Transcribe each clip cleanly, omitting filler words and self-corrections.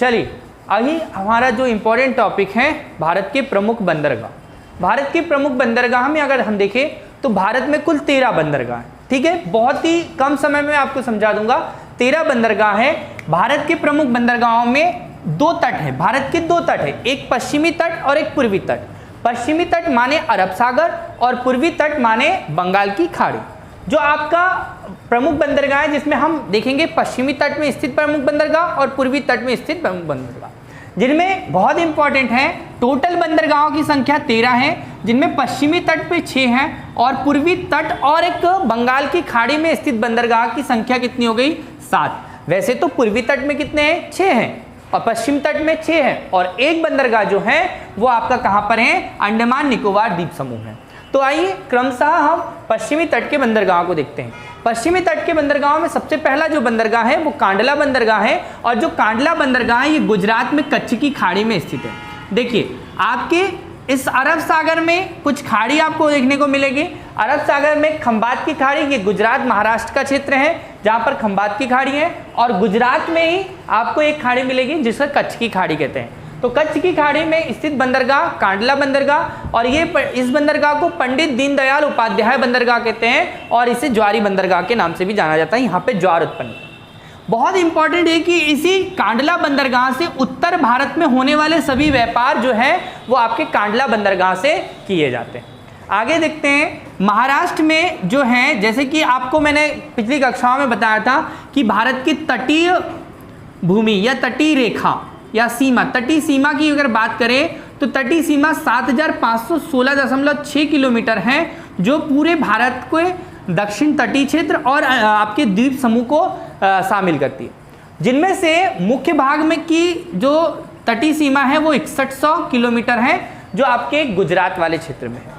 चलिए अभी हमारा जो इम्पोर्टेंट टॉपिक है भारत के प्रमुख बंदरगाह। भारत के प्रमुख बंदरगाह में अगर हम देखें तो भारत में कुल 13 बंदरगाह हैं। ठीक है, बहुत ही कम समय में आपको समझा दूंगा। 13 बंदरगाह है। भारत के प्रमुख बंदरगाहों में 2 तट है, भारत के 2 तट है, एक पश्चिमी तट और एक पूर्वी तट। पश्चिमी तट माने अरब सागर और पूर्वी तट माने बंगाल की खाड़ी। जो आपका प्रमुख बंदरगाह है जिसमें हम देखेंगे पश्चिमी तट में स्थित प्रमुख बंदरगाह और पूर्वी तट में स्थित प्रमुख बंदरगाह, जिनमें बहुत इंपॉर्टेंट है। टोटल बंदरगाहों की संख्या 13 है, जिनमें पश्चिमी तट पे 6 हैं और पूर्वी तट और एक बंगाल की खाड़ी में स्थित बंदरगाह की संख्या कितनी हो गई? 7। वैसे तो पूर्वी तट में कितने हैं? 6 हैं और पश्चिम तट में 6 हैं और एक बंदरगाह जो है वो आपका कहां पर है? अंडमान निकोबार द्वीप समूह है। तो आइए क्रमशः हम पश्चिमी तट के बंदरगाह को देखते हैं। पश्चिमी तट के बंदरगाहों में सबसे पहला जो बंदरगाह है वो कांडला बंदरगाह है और जो कांडला बंदरगाह है ये गुजरात में कच्छ की खाड़ी में स्थित है। देखिए आपके इस अरब सागर में कुछ खाड़ी आपको देखने को मिलेगी। अरब सागर में खंबात की खाड़ी, ये गुजरात महाराष्ट्र का क्षेत्र है जहां पर खंबात की खाड़ी है, और गुजरात में ही आपको एक खाड़ी मिलेगी जिसे कच्छ की खाड़ी कहते हैं। तो कच्छ की खाड़ी में स्थित बंदरगाह कांडला बंदरगाह, और ये इस बंदरगाह को पंडित दीनदयाल उपाध्याय बंदरगाह कहते हैं और इसे ज्वारी बंदरगाह के नाम से भी जाना जाता है। यहाँ पे ज्वार उत्पन्न। बहुत इंपॉर्टेंट है कि इसी कांडला बंदरगाह से उत्तर भारत में होने वाले सभी व्यापार जो है वो आपके कांडला बंदरगाह से किए जाते हैं। आगे देखते हैं महाराष्ट्र में जो है, जैसे कि आपको मैंने पिछली कक्षाओं में बताया था कि भारत की तटीय भूमि या तटीय रेखा या सीमा, तटीय सीमा की अगर बात करें तो तटीय सीमा 7516.6 किलोमीटर है, जो पूरे भारत को दक्षिण तटीय क्षेत्र और आपके द्वीप समूह को शामिल करती है। जिनमें से मुख्य भाग में की जो तटीय सीमा है वो 6100 किलोमीटर है, जो आपके गुजरात वाले क्षेत्र में है।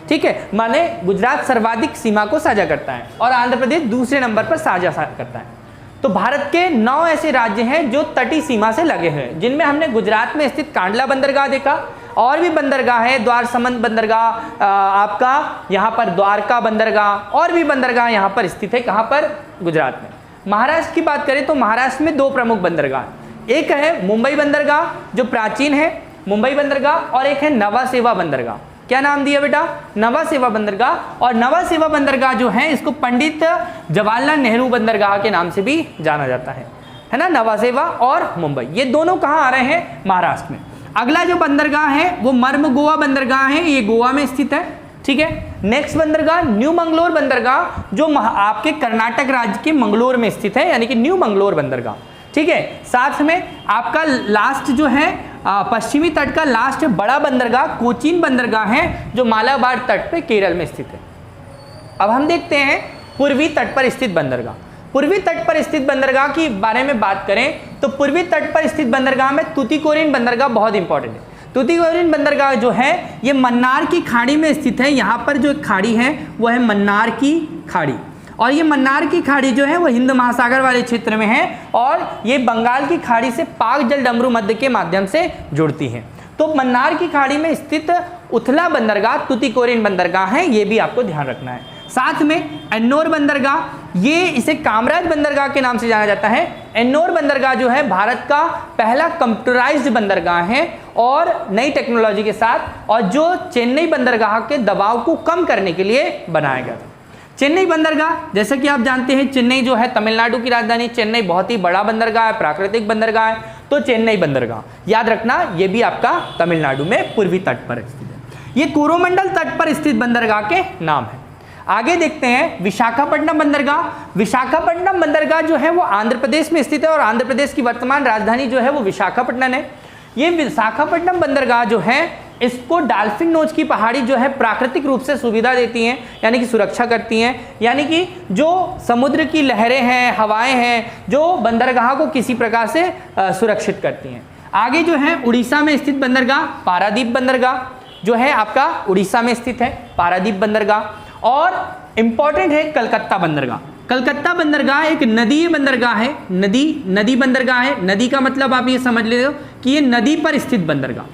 ठीक है, माने गुजरात सर्वाधिक सीमा को साझा करता है और आंध्र प्रदेश दूसरे नंबर पर साझा करता है। तो भारत के 9 ऐसे राज्य हैं जो तटीय सीमा से लगे हुए हैं, जिनमें हमने गुजरात में स्थित कांडला बंदरगाह देखा, और भी बंदरगाह है, द्वार समंद बंदरगाह, आपका यहाँ पर द्वारका बंदरगाह, और भी बंदरगाह यहाँ पर स्थित है। कहाँ पर? गुजरात में। महाराष्ट्र की बात करें तो महाराष्ट्र में 2 प्रमुख बंदरगाह, एक है मुंबई बंदरगाह जो प्राचीन है मुंबई बंदरगाह, और एक है नवा सेवा बंदरगाह। क्या नाम दिया बेटा? नवा सेवा बंदरगाह। और नवा सेवा बंदरगाह जो है इसको पंडित जवाहरलाल नेहरू बंदरगाह के नाम से भी जाना जाता है ना। नवा सेवा और मुंबई, ये दोनों कहाँ आ रहे हैं? महाराष्ट्र में। अगला जो बंदरगाह है वो मर्मगोवा बंदरगाह है, ये गोवा में स्थित है। ठीक है, नेक्स्ट बंदरगाह न्यू मंगलोर बंदरगाह, जो आपके कर्नाटक राज्य के मंगलोर में स्थित है, यानी कि न्यू मंगलोर बंदरगाह। ठीक है, साथ में आपका लास्ट जो है पश्चिमी तट का लास्ट बड़ा बंदरगाह कोचीन बंदरगाह है, जो मालाबार तट पे केरल में स्थित है। अब हम देखते हैं पूर्वी तट पर स्थित बंदरगाह। पूर्वी तट पर स्थित बंदरगाह की बारे में बात करें तो पूर्वी तट पर स्थित बंदरगाह में तूतीकोरिन बंदरगाह बहुत इंपॉर्टेंट है। तूतीकोरिन बंदरगाह जो है ये मन्नार की खाड़ी में स्थित है। यहाँ पर जो खाड़ी है वो है मन्नार की खाड़ी, और ये मन्नार की खाड़ी जो है वो हिंद महासागर वाले क्षेत्र में है, और ये बंगाल की खाड़ी से पाक जल डमरू मध्य के माध्यम से जुड़ती है। तो मन्नार की खाड़ी में स्थित उथला बंदरगाह तूतीकोरिन बंदरगाह है, ये भी आपको ध्यान रखना है। साथ में एन्नोर बंदरगाह, ये इसे कामराज बंदरगाह के नाम से जाना जाता है। एन्नोर बंदरगाह जो है भारत का पहला कंप्यूटराइज्ड बंदरगाह है और नई टेक्नोलॉजी के साथ, और जो चेन्नई बंदरगाह के दबाव को कम करने के लिए बनाया गया था। चेन्नई बंदरगाह, जैसे कि आप जानते हैं चेन्नई जो है तमिलनाडु की राजधानी, चेन्नई बहुत ही बड़ा बंदरगाह है, प्राकृतिक बंदरगाह है, तो चेन्नई बंदरगाह याद रखना, ये भी आपका तमिलनाडु में पूर्वी तट पर स्थित है। ये कोरोमंडल तट पर स्थित बंदरगाह के नाम है। आगे देखते हैं विशाखापट्टनम बंदरगाह। विशाखापट्टनम बंदरगाह जो है वो आंध्र प्रदेश में स्थित है और आंध्र प्रदेश की वर्तमान राजधानी जो है वो विशाखापट्टनम है। ये विशाखापट्टनम बंदरगाह जो है इसको डाल्फिन नोच की पहाड़ी जो है प्राकृतिक रूप से सुविधा देती हैं, यानी कि सुरक्षा करती हैं, यानी कि जो समुद्र की लहरें हैं, हवाएं हैं, जो बंदरगाह को किसी प्रकार से सुरक्षित करती हैं। आगे जो है उड़ीसा में स्थित बंदरगाह पारादीप बंदरगाह जो है आपका उड़ीसा में स्थित है, पारादीप बंदरगाह। और इंपॉर्टेंट है कलकत्ता बंदरगाह। कलकत्ता बंदरगाह एक नदी बंदरगाह है, नदी बंदरगाह है। नदी का मतलब आप ये समझ ले कि ये नदी पर स्थित बंदरगाह,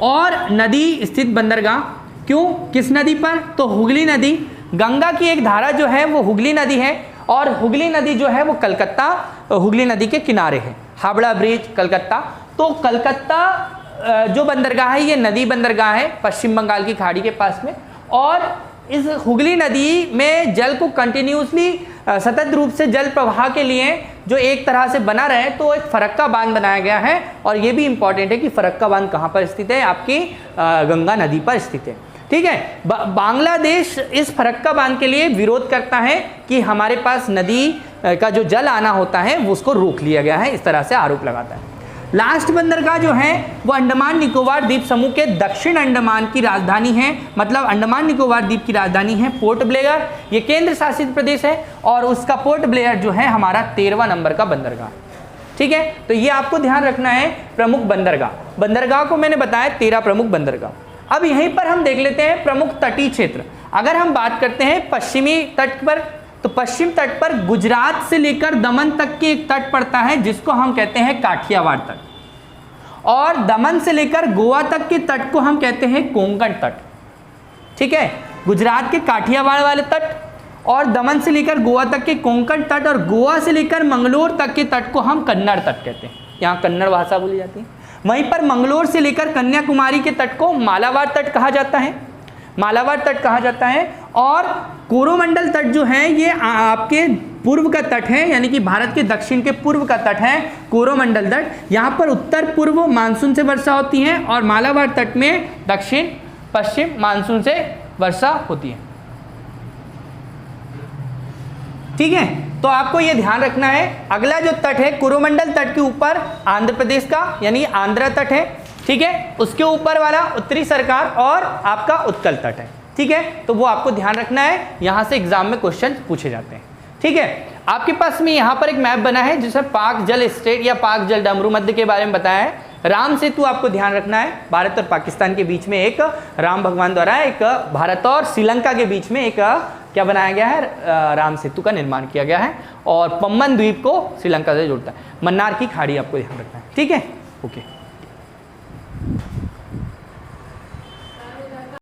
और नदी स्थित बंदरगाह क्यों, किस नदी पर? तो हुगली नदी, गंगा की एक धारा जो है वो हुगली नदी है, और हुगली नदी जो है वो कलकत्ता हुगली नदी के किनारे है। हावड़ा ब्रिज कलकत्ता, तो कलकत्ता जो बंदरगाह है ये नदी बंदरगाह है पश्चिम बंगाल की खाड़ी के पास में, और इस हुगली नदी में जल को कंटिन्यूसली सतत रूप से जल प्रवाह के लिए जो एक तरह से बना रहे, तो एक फरक्का बांध बनाया गया है। और ये भी इंपॉर्टेंट है कि फरक्का बांध कहाँ पर स्थित है, आपकी गंगा नदी पर स्थित है। ठीक है, बांग्लादेश इस फरक्का बांध के लिए विरोध करता है कि हमारे पास नदी का जो जल आना होता है वो उसको रोक लिया गया है, इस तरह से आरोप लगाता है। लास्ट बंदरगाह जो है वो अंडमान निकोबार द्वीप समूह के दक्षिण अंडमान की राजधानी है, मतलब अंडमान निकोबार द्वीप की राजधानी है पोर्ट ब्लेयर। ये केंद्र शासित प्रदेश है और उसका पोर्ट ब्लेयर जो है हमारा 13वां नंबर का बंदरगाह। ठीक है, तो ये आपको ध्यान रखना है प्रमुख बंदरगाह। बंदरगाह को मैंने बताया 13 प्रमुख बंदरगाह। अब यहीं पर हम देख लेते हैं प्रमुख तटीय क्षेत्र। अगर हम बात करते हैं पश्चिमी तट पर, तो पश्चिम तट पर गुजरात से लेकर दमन तक के एक तट पड़ता है जिसको हम कहते हैं काठियावाड़ तट, और दमन से लेकर गोवा तक के तट को हम कहते हैं कोंकण तट। ठीक है, गुजरात के काठियावाड़ वाले तट और दमन से लेकर गोवा तक के कोंकण तट, और गोवा से लेकर मंगलोर तक के तट को हम कन्नड़ तट कहते हैं, यहाँ कन्नड़ भाषा बोली जाती है। वहीं पर मंगलोर से लेकर कन्याकुमारी के तट को मालाबार तट कहा जाता है, मालाबार तट कहा जाता है। और कोरोमंडल तट जो है ये आपके पूर्व का तट है, यानी कि भारत के दक्षिण के पूर्व का तट है कोरोमंडल तट। यहाँ पर उत्तर पूर्व मानसून से वर्षा होती है और मालाबार तट में दक्षिण पश्चिम मानसून से वर्षा होती है। ठीक है, तो आपको ये ध्यान रखना है। अगला जो तट है कोरोमंडल तट के ऊपर आंध्र प्रदेश का यानी आंध्र तट है। ठीक है, उसके ऊपर वाला उत्तरी सरकार और आपका उत्कल तट है। ठीक है, तो वो आपको ध्यान रखना है, यहाँ से एग्जाम में क्वेश्चन पूछे जाते हैं। ठीक है, आपके पास में यहाँ पर एक मैप बना है जिसमें पाक जल स्टेट या पाक जल डमरू मध्य के बारे में बताया है। राम सेतु आपको ध्यान रखना है, भारत और पाकिस्तान के बीच में एक राम भगवान द्वारा एक भारत और श्रीलंका के बीच में एक क्या बनाया गया है, राम सेतु का निर्माण किया गया है, और पम्बन द्वीप को श्रीलंका से जोड़ता है। मन्नार की खाड़ी आपको ध्यान रखना है। ठीक है, ओके।